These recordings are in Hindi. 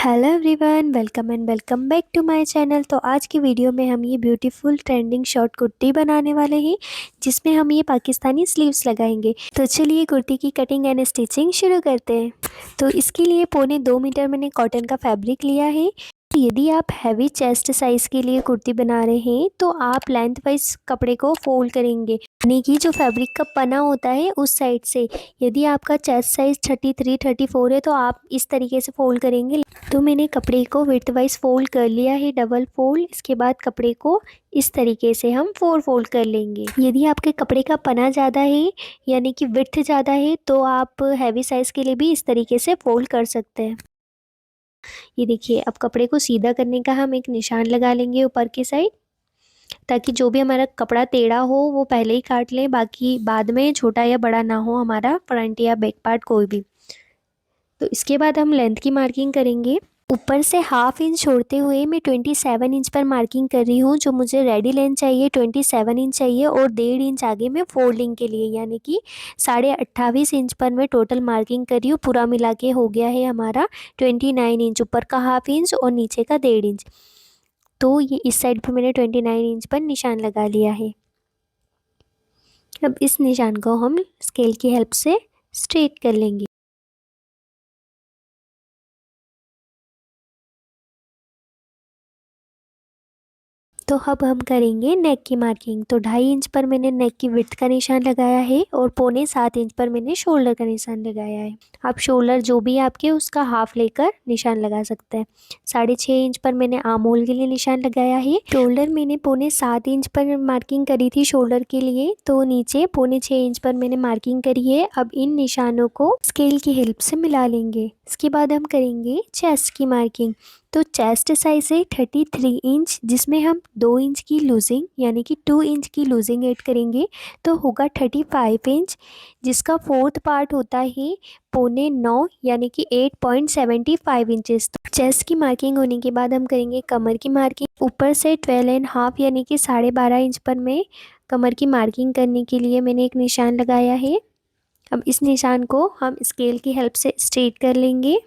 Hello everyone, welcome back to my channel. तो आज की वीडियो में हम ये ब्यूटीफुल ट्रेंडिंग शॉर्ट कुर्ती बनाने वाले हैं, जिसमें हम ये पाकिस्तानी स्लीव्स लगाएंगे। तो चलिए कुर्ती की कटिंग एंड स्टिचिंग शुरू करते हैं। तो इसके लिए 1.25 मीटर मैंने कॉटन का फैब्रिक लिया है। यदि आप हैवी चेस्ट साइज़ के लिए कुर्ती बना रहे हैं तो आप लेंथ वाइज कपड़े को फोल्ड करेंगे, यानी कि जो फैब्रिक का पना होता है उस साइड से। यदि आपका चेस्ट साइज़ 33-34 है तो आप इस तरीके से फोल्ड करेंगे। तो मैंने कपड़े को विड्थ वाइज फोल्ड कर लिया है, डबल फोल्ड। इसके बाद कपड़े को इस तरीके से हम 4 फोल्ड कर लेंगे। यदि आपके कपड़े का पना ज़्यादा है यानी कि विड्थ ज़्यादा है तो आप हैवी साइज़ के लिए भी इस तरीके से फोल्ड कर सकते हैं। ये देखिए, अब कपड़े को सीधा करने का हम एक निशान लगा लेंगे ऊपर की साइड, ताकि जो भी हमारा कपड़ा टेढ़ा हो वो पहले ही काट लें, बाकी बाद में छोटा या बड़ा ना हो हमारा फ्रंट या बैक पार्ट कोई भी। तो इसके बाद हम लेंथ की मार्किंग करेंगे। ऊपर से ½ इंच छोड़ते हुए मैं 27 इंच पर मार्किंग कर रही हूँ। जो मुझे रेडी लेंथ चाहिए 27 इंच चाहिए, और 1.5 इंच आगे मैं फोल्डिंग के लिए यानी कि 28.5 इंच पर मैं टोटल मार्किंग कर रही हूँ। पूरा मिला के हो गया है हमारा 29 इंच, ऊपर का ½ इंच और नीचे का 1.5 इंच। तो ये इस साइड पर मैंने 29 इंच पर निशान लगा लिया है। अब इस निशान को हम स्केल की हेल्प से स्ट्रेट कर लेंगे। तो अब हम करेंगे नेक की मार्किंग। तो 2.5 इंच पर मैंने नेक की विड्थ का निशान लगाया है, और 6.25 इंच पर मैंने शोल्डर का निशान लगाया है। आप शोल्डर जो भी आपके उसका हाफ लेकर निशान लगा सकते हैं। 6.5 इंच पर मैंने आर्म होल के लिए निशान लगाया है। शोल्डर मैंने 6.25 इंच पर मार्किंग करी थी शोल्डर के लिए, तो नीचे 6.25 इंच पर मैंने मार्किंग करी है। अब इन निशानों को स्केल की हेल्प से मिला लेंगे। इसके बाद हम करेंगे चेस्ट की मार्किंग। तो चेस्ट साइज है 33 इंच, जिसमें हम 2 इंच की लूजिंग यानी कि 2 इंच की लूजिंग ऐड करेंगे तो होगा 35 इंच, जिसका फोर्थ पार्ट होता है 8.25 यानी कि 8.75 इंचेस। तो चेस्ट की मार्किंग होने के बाद हम करेंगे कमर की मार्किंग। ऊपर से 12.5 यानी कि 12.5 इंच पर मैं कमर की मार्किंग करने के लिए मैंने एक निशान लगाया है। अब इस निशान को हम स्केल की हेल्प से स्ट्रेट कर लेंगे।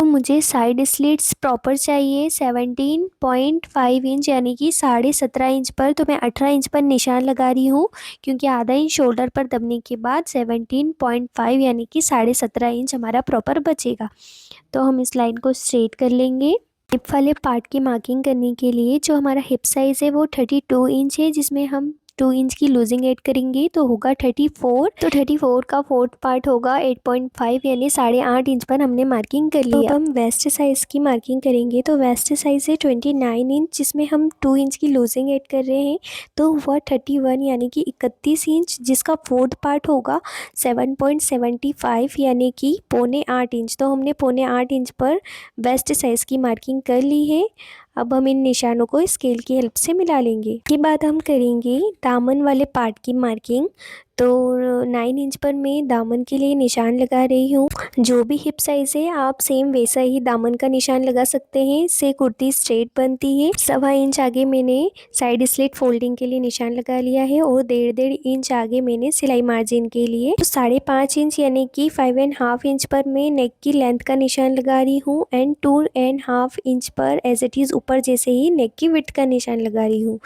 तो मुझे साइड स्लिट्स प्रॉपर चाहिए 17.5 इंच यानी कि 17.5 इंच पर। तो मैं 18 इंच पर निशान लगा रही हूँ, क्योंकि आधा इंच शोल्डर पर दबने के बाद 17.5 यानी कि 17.5 इंच हमारा प्रॉपर बचेगा। तो हम इस लाइन को स्ट्रेट कर लेंगे। हिप वाले पार्ट की मार्किंग करने के लिए जो हमारा हिप साइज़ है वो 32 इंच है, जिसमें हम 2 इंच की लूजिंग ऐड करेंगे तो होगा 34। तो 34 का फोर्थ पार्ट होगा 8.5 यानी 8.5 इंच पर हमने मार्किंग कर लिया। अब हम वेस्ट साइज़ की मार्किंग करेंगे। तो वेस्ट साइज़ है 29 इंच, जिसमें हम 2 इंच की लूजिंग ऐड कर रहे हैं तो हुआ 31 यानी कि 31 इंच, जिसका फोर्थ पार्ट होगा 7.75 यानी कि 7.25 इंच। तो हमने 7.25 इंच पर वेस्ट साइज़ की मार्किंग कर ली है। अब हम इन निशानों को स्केल की हेल्प से मिला लेंगे। इसके बाद हम करेंगे दामन वाले पार्ट की मार्किंग। तो 9 इंच पर मैं दामन के लिए निशान लगा रही हूँ। जो भी हिप साइज़ है आप सेम वैसा ही दामन का निशान लगा सकते हैं, इससे कुर्ती स्ट्रेट बनती है। 1.25 इंच आगे मैंने साइड स्लिट फोल्डिंग के लिए निशान लगा लिया है, और 1.5 इंच आगे मैंने सिलाई मार्जिन के लिए। तो 5.5 इंच यानी कि 5.5 इंच पर मैं नेक की लेंथ का निशान लगा रही हूँ, एंड 2.5 इंच पर एज इट इज़ ऊपर जैसे ही नेक की विड्थ का निशान लगा रही हूँ।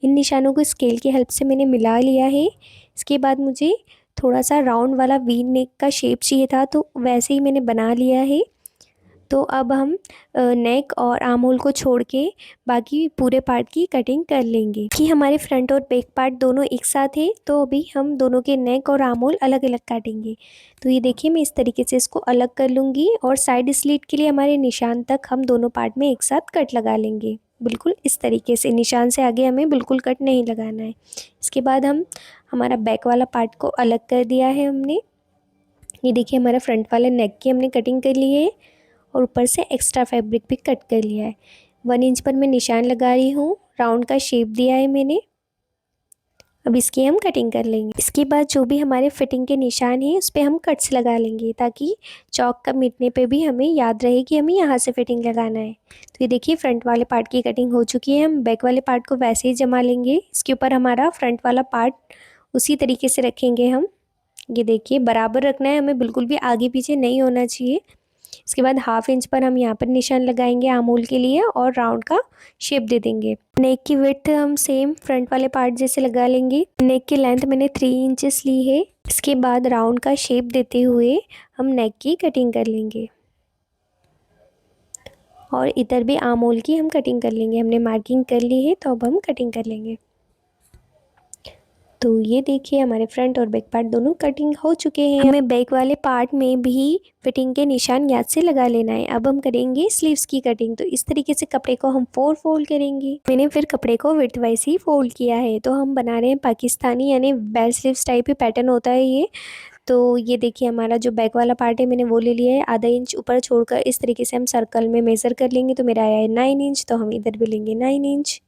इन निशानों को स्केल की हेल्प से मैंने मिला लिया है। इसके बाद मुझे थोड़ा सा राउंड वाला वी नेक का शेप चाहिए था, तो वैसे ही मैंने बना लिया है। तो अब हम नेक और आर्म होल को छोड़ के बाकी पूरे पार्ट की कटिंग कर लेंगे कि हमारे फ्रंट और बैक पार्ट दोनों एक साथ है। तो अभी हम दोनों के नेक और आर्म होल अलग अलग काटेंगे। तो ये देखिए, मैं इस तरीके से इसको अलग कर लूँगी, और साइड स्लिट के लिए हमारे निशान तक हम दोनों पार्ट में एक साथ कट लगा लेंगे। बिल्कुल इस तरीके से, निशान से आगे हमें बिल्कुल कट नहीं लगाना है। इसके बाद हम हमारा बैक वाला पार्ट को अलग कर दिया है हमने। ये देखिए, हमारा फ्रंट वाले नेक की हमने कटिंग कर ली है, और ऊपर से एक्स्ट्रा फैब्रिक भी कट कर लिया है। 1 इंच पर मैं निशान लगा रही हूँ, राउंड का शेप दिया है मैंने। अब इसकी हम कटिंग कर लेंगे। इसके बाद जो भी हमारे फिटिंग के निशान हैं उस पर हम कट्स लगा लेंगे, ताकि चौक का मिटने पे भी हमें याद रहे कि हमें यहाँ से फिटिंग लगाना है। तो ये देखिए, फ्रंट वाले पार्ट की कटिंग हो चुकी है। हम बैक वाले पार्ट को वैसे ही जमा लेंगे। इसके ऊपर हमारा फ्रंट वाला पार्ट उसी तरीके से रखेंगे हम। ये देखिए, बराबर रखना है हमें, बिल्कुल भी आगे पीछे नहीं होना चाहिए। इसके बाद हाफ इंच पर हम यहाँ पर निशान लगाएंगे आर्म होल के लिए और राउंड का शेप दे देंगे। नेक की विड्थ हम सेम फ्रंट वाले पार्ट जैसे लगा लेंगे। नेक की लेंथ मैंने 3 इंचेस ली है। इसके बाद राउंड का शेप देते हुए हम नेक की कटिंग कर लेंगे और इधर भी आर्म होल की हम कटिंग कर लेंगे। हमने मार्किंग कर ली है तो अब हम कटिंग कर लेंगे। तो ये देखिए हमारे फ्रंट और बैक पार्ट दोनों कटिंग हो चुके हैं। हमें बैक वाले पार्ट में भी फिटिंग के निशान याद से लगा लेना है। अब हम करेंगे स्लीव्स की कटिंग। तो इस तरीके से कपड़े को हम 4 फोल्ड करेंगे। मैंने फिर कपड़े को विड्थ वाइज ही फोल्ड किया है। तो हम बना रहे हैं पाकिस्तानी यानी बेल स्लीव्स टाइप ही पैटर्न होता है ये। तो ये देखिए हमारा जो बैक वाला पार्ट है मैंने वो ले लिया है। आधा इंच ऊपर छोड़कर इस तरीके से हम सर्कल में मेज़र कर लेंगे। तो मेरा आया है 9 इंच, तो हम इधर भी लेंगे 9 इंच,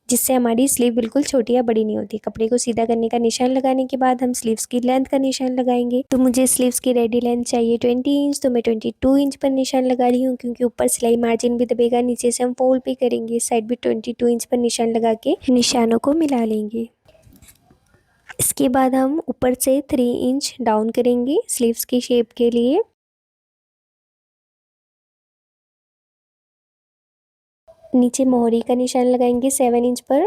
जिससे हमारी स्लीव बिल्कुल छोटी या बड़ी नहीं होती। कपड़े को सीधा करने का निशान लगाने के बाद हम स्लीव्स की लेंथ का निशान लगाएंगे। तो मुझे स्लीव्स की रेडी लेंथ चाहिए 20 इंच, तो मैं 22 इंच पर निशान लगा रही हूँ, क्योंकि ऊपर सिलाई मार्जिन भी दबेगा, नीचे से हम फोल्ड भी करेंगे। इस साइड भी 22 इंच पर निशान लगा के निशानों को मिला लेंगे। इसके बाद हम ऊपर से 3 इंच डाउन करेंगे स्लीव्स की शेप के लिए। नीचे मोहरी का निशान लगाएंगे 7 इंच पर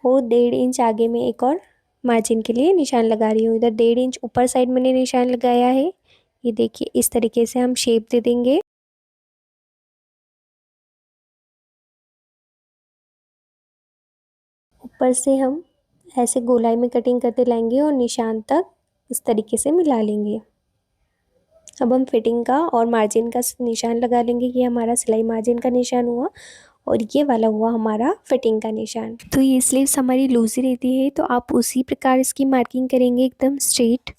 और 1.5 इंच आगे में एक और मार्जिन के लिए निशान लगा रही हूँ। इधर 1.5 इंच ऊपर साइड मैंने निशान लगाया है। ये देखिए इस तरीके से हम शेप दे देंगे। ऊपर से हम ऐसे गोलाई में कटिंग करते लाएंगे और निशान तक इस तरीके से मिला लेंगे। अब हम फिटिंग का और मार्जिन का निशान लगा लेंगे। ये हमारा सिलाई मार्जिन का निशान हुआ और ये वाला हुआ हमारा फिटिंग का निशान। तो ये स्लीव्स हमारी लूज ही रहती है, तो आप उसी प्रकार इसकी मार्किंग करेंगे एकदम स्ट्रेट।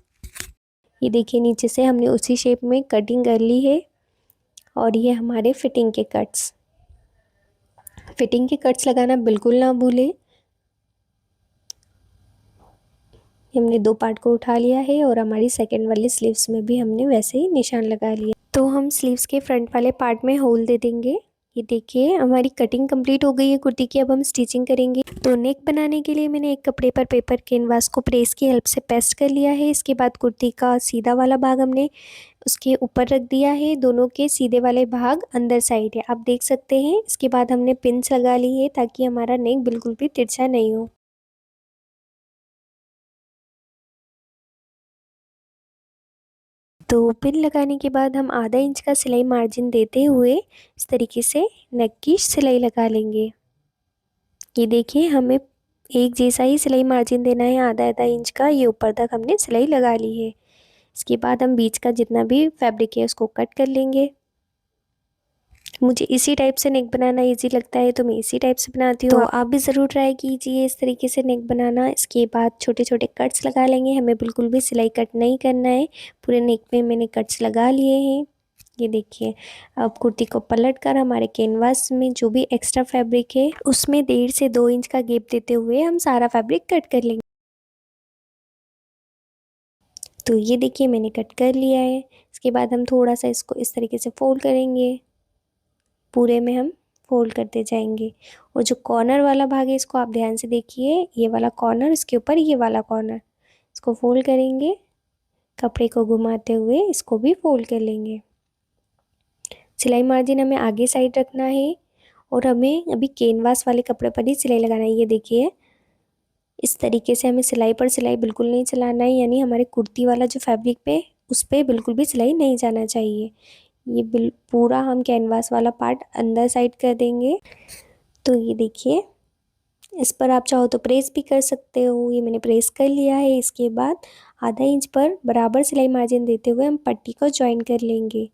ये देखिए नीचे से हमने उसी शेप में कटिंग कर ली है और ये हमारे फिटिंग के कट्स। फिटिंग के कट्स लगाना बिल्कुल ना भूलें। हमने 2 पार्ट को उठा लिया है और हमारी सेकंड वाली स्लीव्स में भी हमने वैसे ही निशान लगा लिया। तो हम स्लीव्स के फ्रंट वाले पार्ट में होल दे देंगे। ये देखिए हमारी कटिंग कंप्लीट हो गई है कुर्ती की। अब हम स्टिचिंग करेंगे। तो नेक बनाने के लिए मैंने एक कपड़े पर पेपर कैनवास को प्रेस की हेल्प से पेस्ट कर लिया है। इसके बाद कुर्ती का सीधा वाला भाग हमने उसके ऊपर रख दिया है। दोनों के सीधे वाले भाग अंदर साइड है, आप देख सकते हैं। इसके बाद हमने पिन्स लगा ली है ताकि हमारा नेक बिल्कुल भी तिरछा नहीं हो। तो पिन लगाने के बाद हम आधा इंच का सिलाई मार्जिन देते हुए इस तरीके से नेक की सिलाई लगा लेंगे। ये देखिए हमें एक जैसा ही सिलाई मार्जिन देना है, आधा आधा इंच का। ये ऊपर तक हमने सिलाई लगा ली है। इसके बाद हम बीच का जितना भी फैब्रिक है उसको कट कर लेंगे। मुझे इसी टाइप से नेक बनाना इजी लगता है तो मैं इसी टाइप से बनाती हूँ। तो आप भी ज़रूर ट्राई कीजिए इस तरीके से नेक बनाना। इसके बाद छोटे छोटे कट्स लगा लेंगे। हमें बिल्कुल भी सिलाई कट नहीं करना है। पूरे नेक में मैंने कट्स लगा लिए हैं। ये देखिए अब कुर्ती को पलट कर हमारे कैनवास में जो भी एक्स्ट्रा फैब्रिक है उसमें 1.5 से 2 इंच का गैप देते हुए हम सारा फैब्रिक कट कर लेंगे। तो ये देखिए मैंने कट कर लिया है। इसके बाद हम थोड़ा सा इसको इस तरीके से फोल्ड करेंगे। पूरे में हम फोल्ड करते जाएंगे और जो कॉर्नर वाला भाग है इसको आप ध्यान से देखिए। ये वाला कॉर्नर, इसके ऊपर ये वाला कॉर्नर, इसको फोल्ड करेंगे। कपड़े को घुमाते हुए इसको भी फोल्ड कर लेंगे। सिलाई मार्जिन हमें आगे साइड रखना है और हमें अभी कैनवास वाले कपड़े पर ही सिलाई लगाना है। ये देखिए इस तरीके से हमें सिलाई पर सिलाई बिल्कुल नहीं चलाना है, यानी हमारे कुर्ती वाला जो फैब्रिक पे उस पर बिल्कुल भी सिलाई नहीं जाना चाहिए। ये पूरा हम कैनवास वाला पार्ट अंदर साइड कर देंगे। तो ये देखिए इस पर आप चाहो तो प्रेस भी कर सकते हो। ये मैंने प्रेस कर लिया है। इसके बाद आधा इंच पर बराबर सिलाई मार्जिन देते हुए हम पट्टी को ज्वाइन कर लेंगे।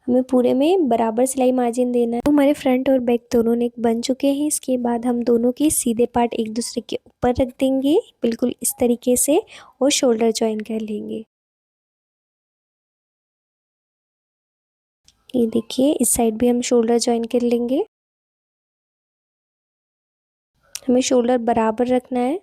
हमें पूरे में बराबर सिलाई मार्जिन देना है। तो हमारे फ्रंट और बैक दोनों नेक बन चुके हैं। इसके बाद हम दोनों के सीधे पार्ट एक दूसरे के ऊपर रख देंगे बिल्कुल इस तरीके से और शोल्डर ज्वाइन कर लेंगे। ये देखिए इस साइड भी हम शोल्डर ज्वाइन कर लेंगे। हमें शोल्डर बराबर रखना है।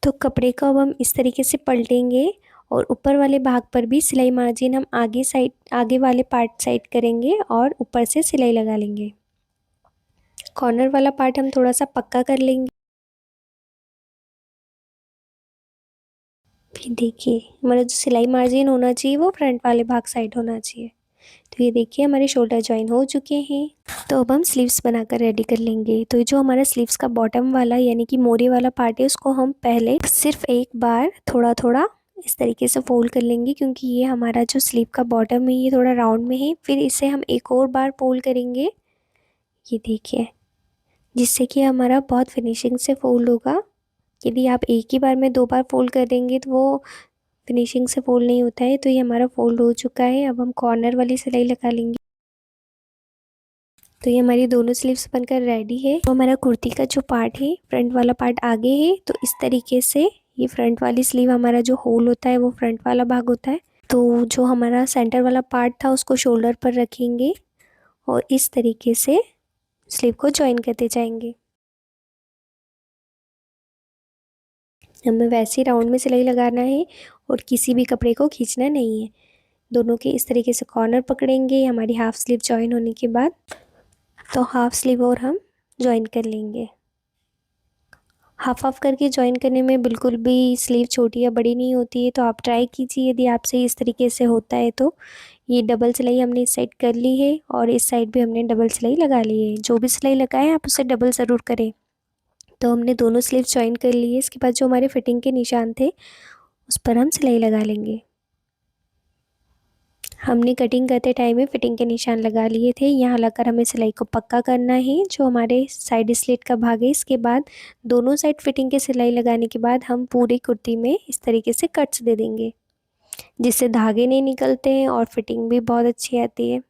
तो कपड़े को अब हम इस तरीके से पलटेंगे और ऊपर वाले भाग पर भी सिलाई मार्जिन हम आगे वाले पार्ट साइड करेंगे और ऊपर से सिलाई लगा लेंगे। कॉर्नर वाला पार्ट हम थोड़ा सा पक्का कर लेंगे। ये देखिए हमारा जो सिलाई मार्जिन होना चाहिए वो फ्रंट वाले भाग साइड होना चाहिए। तो ये देखिए हमारे शोल्डर जॉइन हो चुके हैं। तो अब हम स्लीव्स बनाकर रेडी कर लेंगे। तो जो हमारा स्लीव्स का बॉटम वाला यानी कि मोरे वाला पार्ट है उसको हम पहले सिर्फ एक बार थोड़ा थोड़ा इस तरीके से फोल्ड कर लेंगे, क्योंकि ये हमारा जो स्लीव का बॉटम है ये थोड़ा राउंड में है। फिर इसे हम एक और बार फोल्ड करेंगे, ये देखिए, जिससे कि हमारा बहुत फिनिशिंग से फोल्ड होगा। यदि आप एक ही बार में 2 बार फोल्ड कर देंगे तो वो फिनिशिंग से फोल्ड नहीं होता है। तो ये हमारा फोल्ड हो चुका है। अब हम कॉर्नर वाली सिलाई लगा लेंगे। तो ये हमारी दोनों स्लीव्स बनकर रेडी है। तो हमारा कुर्ती का जो पार्ट है फ्रंट वाला पार्ट आगे है, तो इस तरीके से ये फ्रंट वाली स्लीव हमारा जो होल होता है वो फ्रंट वाला भाग होता है। तो जो हमारा सेंटर वाला पार्ट था उसको शोल्डर पर रखेंगे और इस तरीके से स्लीव को ज्वाइन करते जाएंगे। हमें वैसे ही राउंड में सिलाई लगाना है और किसी भी कपड़े को खींचना नहीं है। दोनों के इस तरीके से कॉर्नर पकड़ेंगे हमारी हाफ स्लीव ज्वाइन होने के बाद। तो हाफ स्लीव और हम ज्वाइन कर लेंगे। हाफ करके ज्वाइन करने में बिल्कुल भी स्लीव छोटी या बड़ी नहीं होती है। तो आप ट्राई कीजिए, यदि आपसे इस तरीके से होता है तो। ये डबल सिलाई हमने इस साइड कर ली है और इस साइड भी हमने डबल सिलाई लगा ली है। जो भी सिलाई लगाएं आप उसे डबल ज़रूर करें। तो हमने दोनों स्लीव ज्वाइन कर लिए। इसके बाद जो हमारे फिटिंग के निशान थे उस पर हम सिलाई लगा लेंगे। हमने कटिंग करते टाइम में फिटिंग के निशान लगा लिए थे। यहाँ लगाकर हमें सिलाई को पक्का करना है। जो हमारे साइड स्लिट का भाग है इसके बाद दोनों साइड फिटिंग के सिलाई लगाने के बाद हम पूरी कुर्ती में इस तरीके से कट्स दे देंगे, जिससे धागे नहीं निकलते हैं और फिटिंग भी बहुत अच्छी आती है।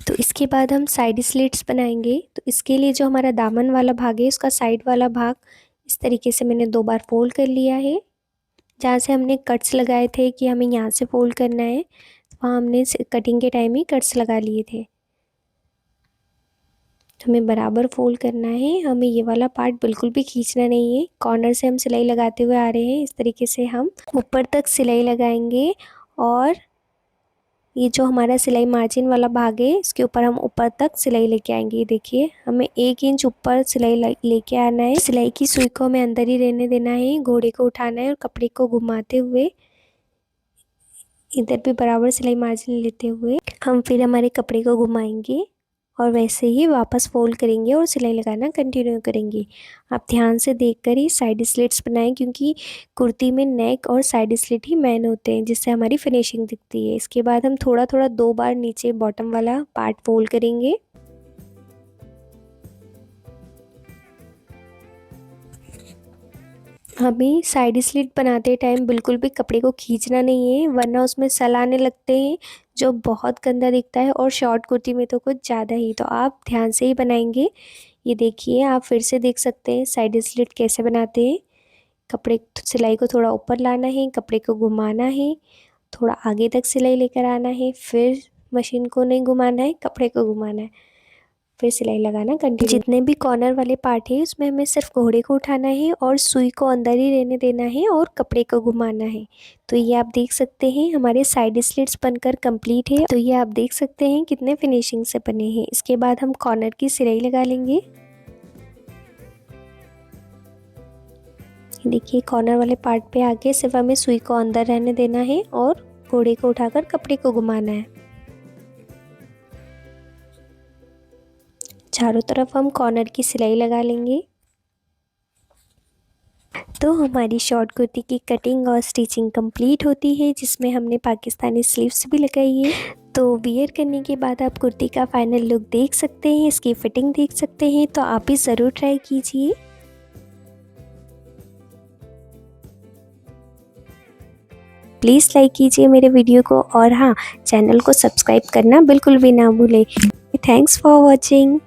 तो इसके बाद हम साइड स्लिट्स बनाएंगे। तो इसके लिए जो हमारा दामन वाला भाग है उसका साइड वाला भाग इस तरीके से मैंने 2 बार फोल्ड कर लिया है। जहाँ से हमने कट्स लगाए थे कि हमें यहाँ से फोल्ड करना है, वहाँ हमने कटिंग के टाइम ही कट्स लगा लिए थे। तो हमें बराबर फोल्ड करना है। हमें ये वाला पार्ट बिल्कुल भी खींचना नहीं है। कॉर्नर से हम सिलाई लगाते हुए आ रहे हैं। इस तरीके से हम ऊपर तक सिलाई लगाएंगे और ये जो हमारा सिलाई मार्जिन वाला भाग है इसके ऊपर हम ऊपर तक सिलाई लेके आएंगे। देखिए हमें 1 इंच ऊपर सिलाई लेके आना है। सिलाई की सुई को हमें अंदर ही रहने देना है। घोड़े को उठाना है और कपड़े को घुमाते हुए इधर भी बराबर सिलाई मार्जिन लेते हुए हम फिर हमारे कपड़े को घुमाएंगे और वैसे ही वापस फोल्ड करेंगे और सिलाई लगाना कंटिन्यू करेंगे। आप ध्यान से देखकर ही साइड स्लिट्स बनाएं, क्योंकि कुर्ती में नेक और साइड स्लिट ही मेन होते हैं, जिससे हमारी फिनिशिंग दिखती है। इसके बाद हम थोड़ा थोड़ा 2 बार नीचे बॉटम वाला पार्ट फोल्ड करेंगे। हमें साइड स्लिट बनाते टाइम बिल्कुल भी कपड़े को खींचना नहीं है, वरना उसमें सल आने लगते हैं जो बहुत गंदा दिखता है और शॉर्ट कुर्ती में तो कुछ ज़्यादा ही। तो आप ध्यान से ही बनाएंगे। ये देखिए आप फिर से देख सकते हैं साइड स्लिट कैसे बनाते हैं। कपड़े सिलाई को थोड़ा ऊपर लाना है, कपड़े को घुमाना है, थोड़ा आगे तक सिलाई लेकर आना है, फिर मशीन को नहीं घुमाना है, कपड़े को घुमाना है, फिर सिलाई लगाना कंटिन्यू। जितने भी कॉर्नर वाले पार्ट है उसमें हमें सिर्फ घोड़े को उठाना है और सुई को अंदर ही रहने देना है और कपड़े को घुमाना है। तो ये आप देख सकते हैं हमारे साइड स्लिट्स बनकर कंप्लीट है। तो ये आप देख सकते हैं कितने फिनिशिंग से बने हैं। इसके बाद हम कॉर्नर की सिलाई लगा लेंगे। देखिए कॉर्नर वाले पार्ट पे आके सिर्फ हमें सुई को अंदर रहने देना है और घोड़े को उठाकर कपड़े को घुमाना है। चारों तरफ हम कॉर्नर की सिलाई लगा लेंगे। तो हमारी शॉर्ट कुर्ती की कटिंग और स्टिचिंग कंप्लीट होती है, जिसमें हमने पाकिस्तानी स्लीव्स भी लगाई है। तो वियर करने के बाद आप कुर्ती का फाइनल लुक देख सकते हैं, इसकी फिटिंग देख सकते हैं। तो आप भी ज़रूर ट्राई कीजिए। प्लीज़ लाइक कीजिए मेरे वीडियो को और हाँ, चैनल को सब्सक्राइब करना बिल्कुल भी ना भूलें। Thanks for watching.